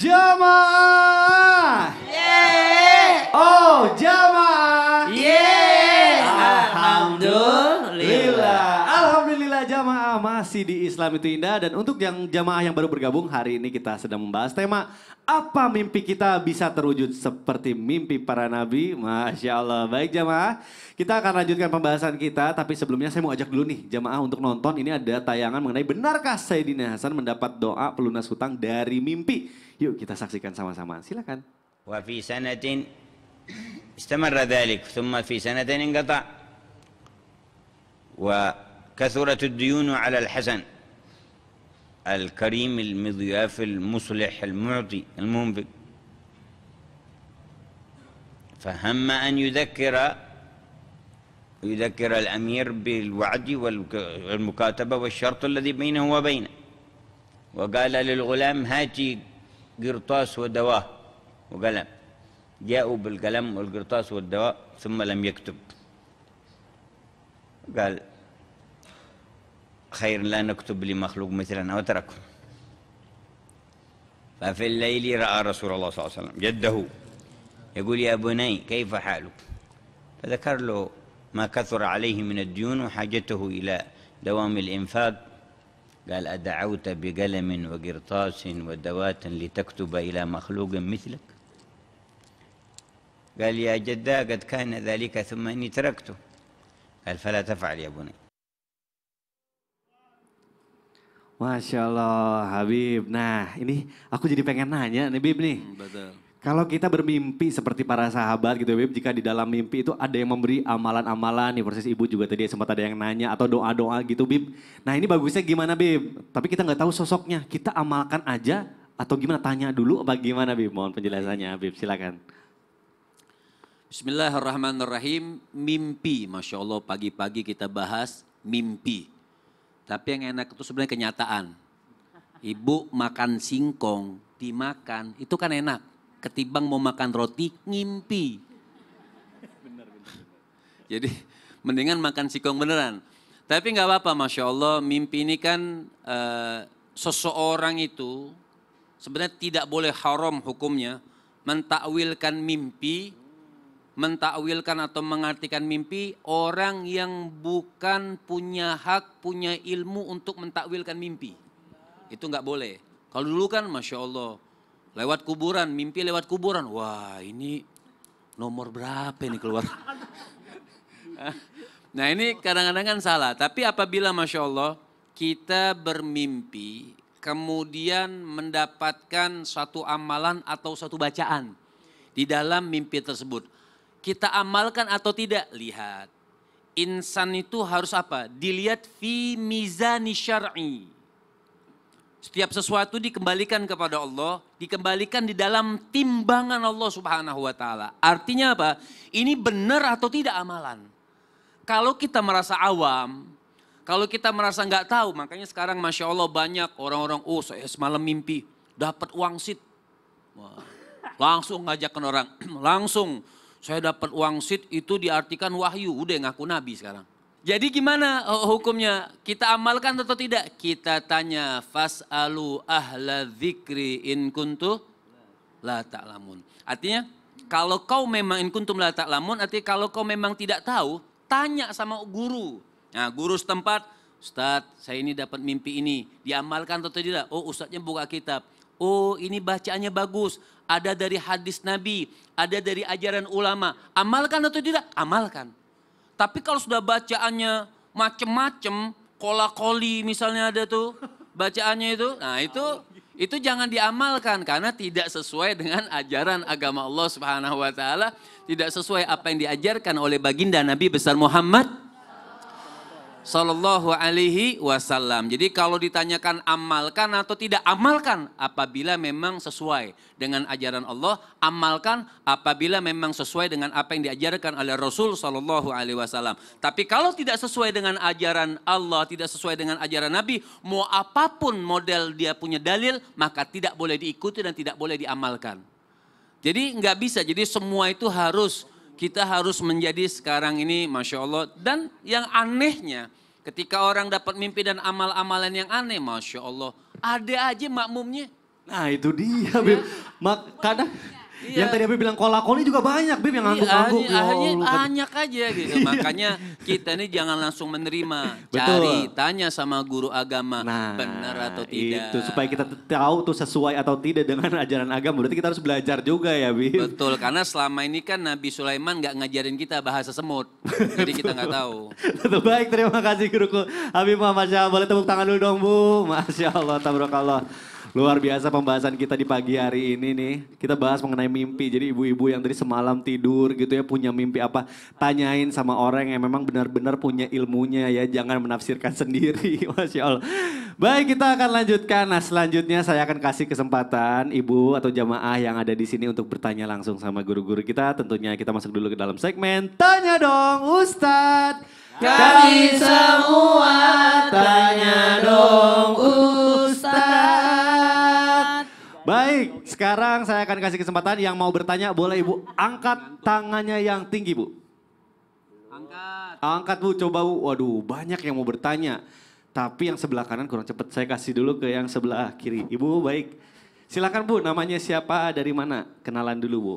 Jamaah. Yeay. Oh, jamaah. Yeay. Alhamdulillah. Alhamdulillah jamaah masih di Islam itu indah. Dan untuk yang jamaah yang baru bergabung, hari ini kita sedang membahas tema apa mimpi kita bisa terwujud seperti mimpi para nabi. Masya Allah. Baik jamaah, kita akan lanjutkan pembahasan kita. Tapi sebelumnya saya mau ajak dulu nih jamaah untuk nonton. Ini ada tayangan mengenai benarkah Sayyidina Hasan mendapat doa pelunas hutang dari mimpi. Yuk kita saksikan sama-sama, silakan. وفي سنة استمر ذلك ثم في سنة انقطع وكثرت الديون على الحسن الكريم المضياف المصلح المعطي المنفق فهم أن يذكر الأمير بالوعد والمكاتبة والشرط الذي بينه وبينه وقال للغلام هاتي قرطاس ودواه وقلم جاءوا بالقلم والقرطاس والدواء ثم لم يكتب قال خير لا نكتب لمخلوق مثلنا وتركه ففي الليل رأى رسول الله صلى الله عليه وسلم جده يقول يا بني كيف حالك فذكر له ما كثر عليه من الديون وحاجته إلى دوام الإنفاق قال أدعوت بقلم وقرطاس ودوات لتكتب إلى مخلوق مثلك قال يا جدا قد كان ذلك ثم إني تركته قال فلا تفعل يا بني. Masya Allah Habib. Nah ini aku jadi pengen nanya nih Bib nih. Betul. Kalau kita bermimpi seperti para sahabat gitu Bib, jika di dalam mimpi itu ada yang memberi amalan-amalan nih, proses ibu juga tadi sempat ada yang nanya atau doa-doa gitu Bib. Nah ini bagusnya gimana Bib? Tapi kita nggak tahu sosoknya, kita amalkan aja atau gimana, tanya dulu apa gimana Bib? Mohon penjelasannya Bib, silakan. Bismillahirrahmanirrahim. Mimpi, Masya Allah pagi-pagi kita bahas mimpi. Tapi yang enak itu sebenarnya kenyataan. Ibu makan singkong, dimakan, itu kan enak. Ketimbang mau makan roti, ngimpi. Benar. Jadi mendingan makan singkong beneran. Tapi nggak apa-apa, Masya Allah, mimpi ini kan seseorang itu sebenarnya tidak boleh haram hukumnya mentakwilkan mimpi, mentakwilkan atau mengartikan mimpi orang yang bukan punya hak, punya ilmu untuk mentakwilkan mimpi. Itu nggak boleh. Kalau dulu kan Masya Allah, lewat kuburan, mimpi lewat kuburan. Wah ini nomor berapa ini keluar. Nah ini kadang-kadang kan salah. Tapi apabila Masya Allah kita bermimpi kemudian mendapatkan satu amalan atau satu bacaan di dalam mimpi tersebut. Kita amalkan atau tidak? Lihat. Insan itu harus apa? Dilihat fi mizani syar'i. Setiap sesuatu dikembalikan kepada Allah, dikembalikan di dalam timbangan Allah Subhanahu wa taala. Artinya apa? Ini benar atau tidak amalan. Kalau kita merasa awam, kalau kita merasa nggak tahu, makanya sekarang Masya Allah banyak orang-orang, oh saya semalam mimpi dapat wangsit. Wah, langsung ngajakkan orang, langsung saya dapat wangsit itu diartikan wahyu, udah ngaku nabi sekarang. Jadi gimana hukumnya? Kita amalkan atau tidak? Kita tanya, fas'alu ahla dzikri in kuntu la ta'lamun. Artinya kalau kau memang in kuntum la ta'lamun, artinya kalau kau memang tidak tahu, tanya sama guru. Nah guru setempat, Ustadz saya ini dapat mimpi ini, diamalkan atau tidak? Oh Ustadznya buka kitab. Oh ini bacaannya bagus, ada dari hadis Nabi, ada dari ajaran ulama. Amalkan atau tidak? Amalkan. Tapi kalau sudah bacaannya macem-macem, kola-koli misalnya ada tuh bacaannya itu, nah itu jangan diamalkan karena tidak sesuai dengan ajaran agama Allah Subhanahu wa taala, tidak sesuai apa yang diajarkan oleh baginda Nabi besar Muhammad Sallallahu alaihi wasallam. Jadi kalau ditanyakan amalkan atau tidak, amalkan apabila memang sesuai dengan ajaran Allah, amalkan apabila memang sesuai dengan apa yang diajarkan oleh Rasul Sallallahu alaihi wasallam. Tapi kalau tidak sesuai dengan ajaran Allah, tidak sesuai dengan ajaran Nabi, mau apapun model dia punya dalil, maka tidak boleh diikuti dan tidak boleh diamalkan. Jadi nggak bisa, jadi semua itu kita harus menjadi sekarang ini Masya Allah. Dan yang anehnya ketika orang dapat mimpi dan amal-amalan yang aneh Masya Allah. Ada aja makmumnya Nah itu dia Bib. Kadang Iya. yang tadi Habib bilang kolakoli juga banyak Bib yang ngangguk-ngangguk. Ya Akhirnya Allah, kan. banyak aja gitu. Makanya kita ini jangan langsung menerima. Betul. Cari, tanya sama guru agama. Nah, Benar atau tidak. Itu supaya kita tahu tuh sesuai atau tidak dengan ajaran agama. Berarti kita harus belajar juga ya Bib. Betul, karena selama ini kan Nabi Sulaiman nggak ngajarin kita bahasa semut. Jadi kita nggak tahu. Betul, baik, terima kasih guruku Habib Muhammad Syah. Boleh tepuk tangan dulu dong Bu. Masya Allah, tabarakallah. Luar biasa pembahasan kita di pagi hari ini nih. Kita bahas mengenai mimpi. Jadi ibu-ibu yang tadi semalam tidur gitu ya punya mimpi apa. Tanyain sama orang yang memang benar-benar punya ilmunya ya. Jangan menafsirkan sendiri. Masya Allah. Baik, kita akan lanjutkan. Nah selanjutnya saya akan kasih kesempatan ibu atau jamaah yang ada di sini untuk bertanya langsung sama guru-guru kita. Tentunya kita masuk dulu ke dalam segmen Tanya Dong Ustadz. Kami semua tanya dong Ustadz. Baik, sekarang saya akan kasih kesempatan yang mau bertanya boleh Ibu angkat tangannya yang tinggi Bu. Angkat Bu, coba Bu. Waduh banyak yang mau bertanya. Tapi yang sebelah kanan kurang cepat. Saya kasih dulu ke yang sebelah kiri. Ibu baik. Silakan Bu, namanya siapa, dari mana? Kenalan dulu Bu.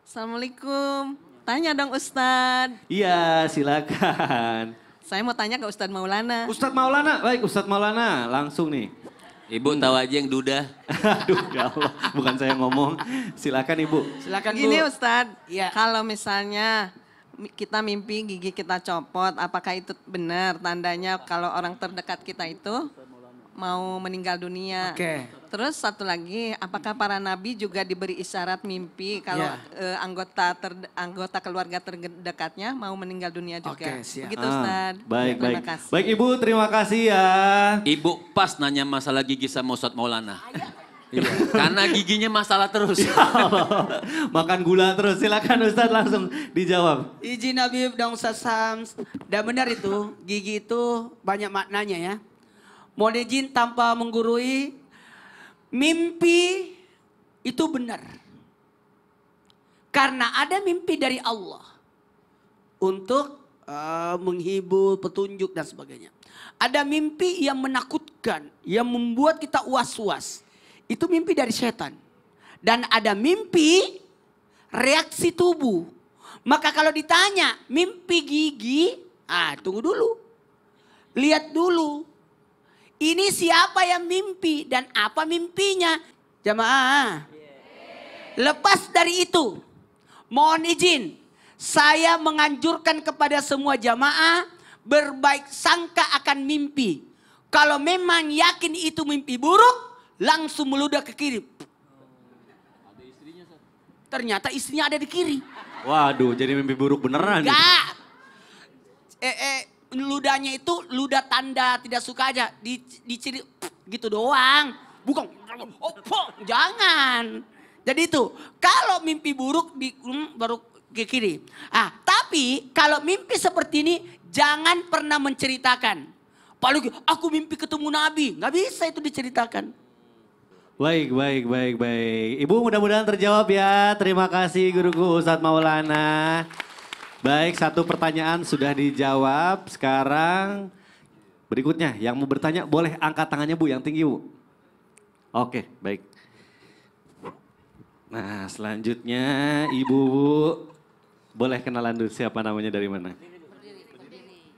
Assalamualaikum. Tanya dong Ustadz. Iya silakan. Saya mau tanya ke Ustadz Maulana. Ustadz Maulana, baik Ustadz Maulana langsung nih. Ibu tahu aja yang duda. Aduh ya Allah, bukan saya ngomong. Silakan Ibu. Silakan Bu. Gini Ustadz, Iya. kalau misalnya kita mimpi gigi kita copot, apakah itu benar tandanya kalau orang terdekat kita itu mau meninggal dunia? Oke. Terus satu lagi, apakah para nabi juga diberi isyarat mimpi kalau Iya. anggota keluarga terdekatnya mau meninggal dunia juga? Oke, siap. Begitu Ustadz. Baik, Terima baik. kasih. Baik Ibu, terima kasih ya. Ibu pas nanya masalah gigi sama Ustadz Maulana. Iya, karena giginya masalah terus. Makan gula terus, silakan Ustadz langsung dijawab. Izin Habib dan Ustaz Sams. Dan benar itu, gigi itu banyak maknanya ya. Mohon izin tanpa menggurui, mimpi itu benar. Karena ada mimpi dari Allah. Untuk menghibur, petunjuk dan sebagainya. Ada mimpi yang menakutkan, yang membuat kita was-was. Itu mimpi dari setan. Dan ada mimpi reaksi tubuh. Maka kalau ditanya mimpi gigi, tunggu dulu. Lihat dulu. Ini siapa yang mimpi dan apa mimpinya? Jamaah. Lepas dari itu, mohon izin. Saya menganjurkan kepada semua jamaah berbaik sangka akan mimpi. Kalau memang yakin itu mimpi buruk, langsung meludah ke kiri. Ternyata istrinya ada di kiri. Waduh, jadi mimpi buruk beneran. Enggak. Ludahnya itu ludah tanda tidak suka aja. Diciri gitu doang. Bukan. Jangan. Jadi itu. Kalau mimpi buruk baru ke kiri. Tapi kalau mimpi seperti ini jangan pernah menceritakan. Apalagi aku mimpi ketemu Nabi. Nggak bisa itu diceritakan. Baik, baik, baik, baik. Ibu mudah-mudahan terjawab ya. Terima kasih guruku Ustadz Maulana. Baik, satu pertanyaan sudah dijawab. Sekarang berikutnya yang mau bertanya boleh angkat tangannya Bu yang tinggi Bu. Oke, baik. Nah selanjutnya Ibu boleh kenalan dulu siapa namanya dari mana?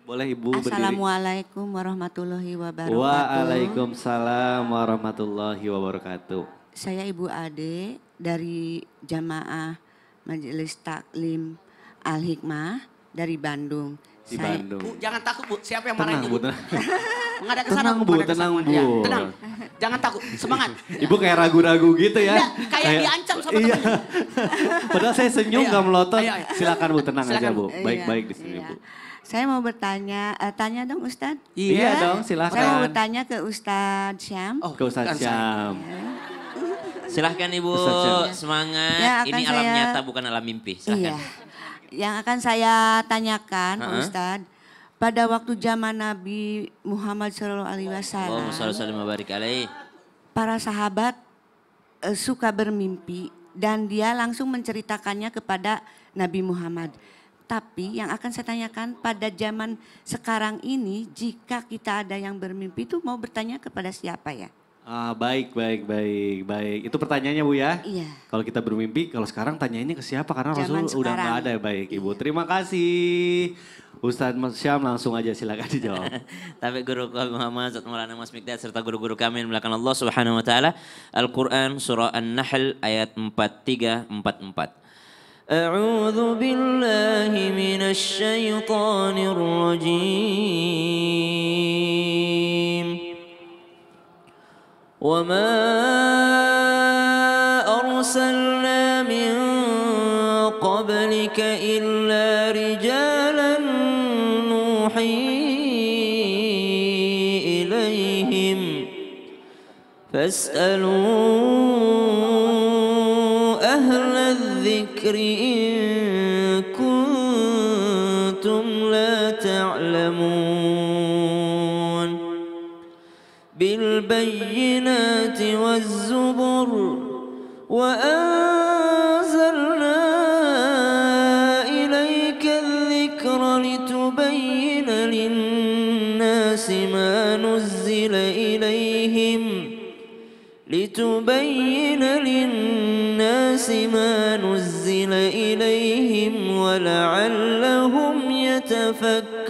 Boleh Ibu berdiri. Assalamualaikum warahmatullahi wabarakatuh. Waalaikumsalam warahmatullahi wabarakatuh. Saya Ibu Ade dari Jamaah Majelis Taklim Al-Hikmah dari Bandung. Di Bandung. Bu, jangan takut Bu, siapa yang Tenang marahin Bu, Bu? tenang. Menghadap ke sana Tenang, Bu, menghadap ke tenang, sana. Bu. Ya, tenang. Jangan takut, semangat. Ibu kayak ragu-ragu gitu ya. Enggak, kayak diancam sama Iya. temannya. Padahal saya senyum Ayo, gak melotot. ayo, ayo. Silakan Bu, tenang Silakan, aja Bu. Bu. Baik-baik di sini Iya. Bu. Saya mau bertanya, tanya dong Ustadz. Iya dong, silakan. Saya mau bertanya ke Ustadz Syam. Oh, Ke Ustadz bukan saya. Syam. Silahkan Ibu, Ustaz Syam. semangat. Ya, akan Ini alam saya- nyata bukan alam mimpi. Silahkan. Iya. Yang akan saya tanyakan Pak Ha-ha. Ustadz. Pada waktu zaman Nabi Muhammad SAW, Allahumma shalli wa sallim wa barik alaih. para sahabat suka bermimpi dan dia langsung menceritakannya kepada Nabi Muhammad. Tapi yang akan saya tanyakan pada zaman sekarang ini jika kita ada yang bermimpi itu mau bertanya kepada siapa ya? Baik, baik, baik, baik. Itu pertanyaannya Bu ya? Iya. Kalau kita bermimpi, kalau sekarang tanyainnya ke siapa? Karena Zaman Rasul udah nggak sekarang. ada ya, baik Ibu. Iya. Terima kasih. Ustadz Mas Syam langsung aja silakan dijawab. Tapi guru kami Muhammad Zat Maulana Mas Mikdad serta guru-guru kami yang belakang Allah Subhanahu wa taala. Al-Qur'an surah An-Nahl ayat 43 44. أعوذ بالله من الشيطان الرجيم وما أرسلنا من قبلك إلا رجالا نوحي إليهم فاسألوا أهل الذكر إن كنتم لا تعلمون بالبينات والزبر وأنزلنا إليك الذكر لتبين للناس ما نزل إليهم ولعلهم يتفكرون.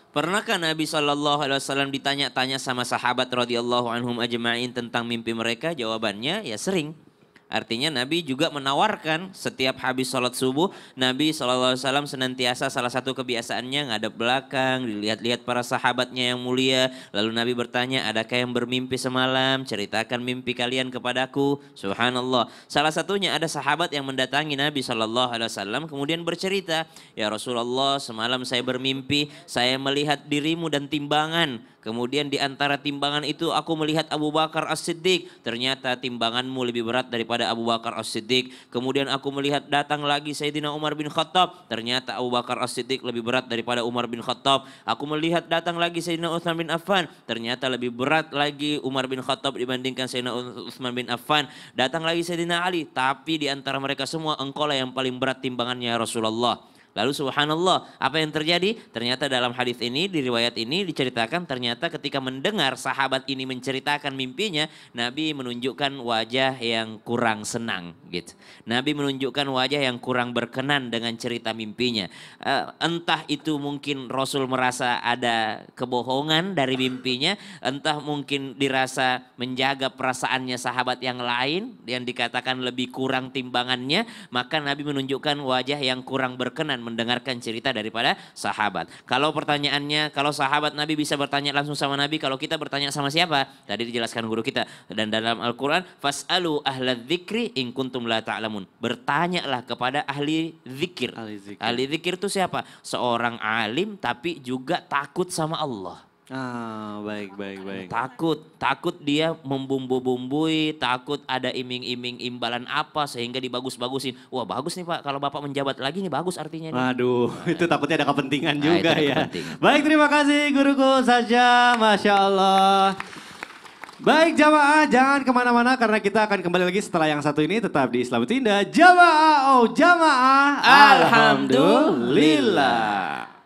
Pernahkah Nabi SAW ditanya-tanya sama sahabat radhiyallahu anhum ajma'in tentang mimpi mereka? Jawabannya ya sering. Artinya Nabi juga menawarkan setiap habis sholat subuh, Nabi SAW senantiasa salah satu kebiasaannya ngadep belakang, dilihat-lihat para sahabatnya yang mulia. Lalu Nabi bertanya, adakah yang bermimpi semalam? Ceritakan mimpi kalian kepadaku. Subhanallah. Salah satunya ada sahabat yang mendatangi Nabi SAW kemudian bercerita, ya Rasulullah semalam saya bermimpi, saya melihat dirimu dan timbangan. Kemudian di antara timbangan itu aku melihat Abu Bakar As-Siddiq. Ternyata timbanganmu lebih berat daripada Abu Bakar As-Siddiq. Kemudian aku melihat datang lagi Sayyidina Umar bin Khattab. Ternyata Abu Bakar As-Siddiq lebih berat daripada Umar bin Khattab. Aku melihat datang lagi Sayyidina Utsman bin Affan. Ternyata lebih berat lagi Umar bin Khattab dibandingkan Sayyidina Utsman bin Affan. Datang lagi Sayyidina Ali. Tapi di antara mereka semua engkaulah yang paling berat timbangannya ya Rasulullah. Lalu subhanallah, apa yang terjadi? Ternyata dalam hadis ini, di riwayat ini diceritakan ternyata ketika mendengar sahabat ini menceritakan mimpinya, Nabi menunjukkan wajah yang kurang senang gitu. Nabi menunjukkan wajah yang kurang berkenan dengan cerita mimpinya. Entah itu mungkin Rasul merasa ada kebohongan dari mimpinya, entah mungkin dirasa menjaga perasaannya sahabat yang lain yang dikatakan lebih kurang timbangannya, maka Nabi menunjukkan wajah yang kurang berkenan mendengarkan cerita daripada sahabat. Kalau pertanyaannya, kalau sahabat Nabi bisa bertanya langsung sama Nabi, kalau kita bertanya sama siapa? Tadi dijelaskan guru kita. Dan dalam Al-Quran, fas'alu ahla dzikri in kuntum la ta'lamun. Bertanyalah kepada ahli zikir. Ahli zikir itu siapa? Seorang alim tapi juga takut sama Allah. Baik, baik, baik. Takut dia membumbu-bumbui, takut ada iming-iming imbalan apa sehingga dibagus-bagusin. Wah bagus nih Pak, kalau Bapak menjabat lagi nih bagus artinya nih. Waduh, itu takutnya ada kepentingan Nah, juga itu ada ya. kepentingan. Baik, terima kasih guruku saja, Masya Allah. Baik jamaah, jangan kemana-mana karena kita akan kembali lagi setelah yang satu ini tetap di Islam Itu Indah. Jamaah, oh jamaah, alhamdulillah.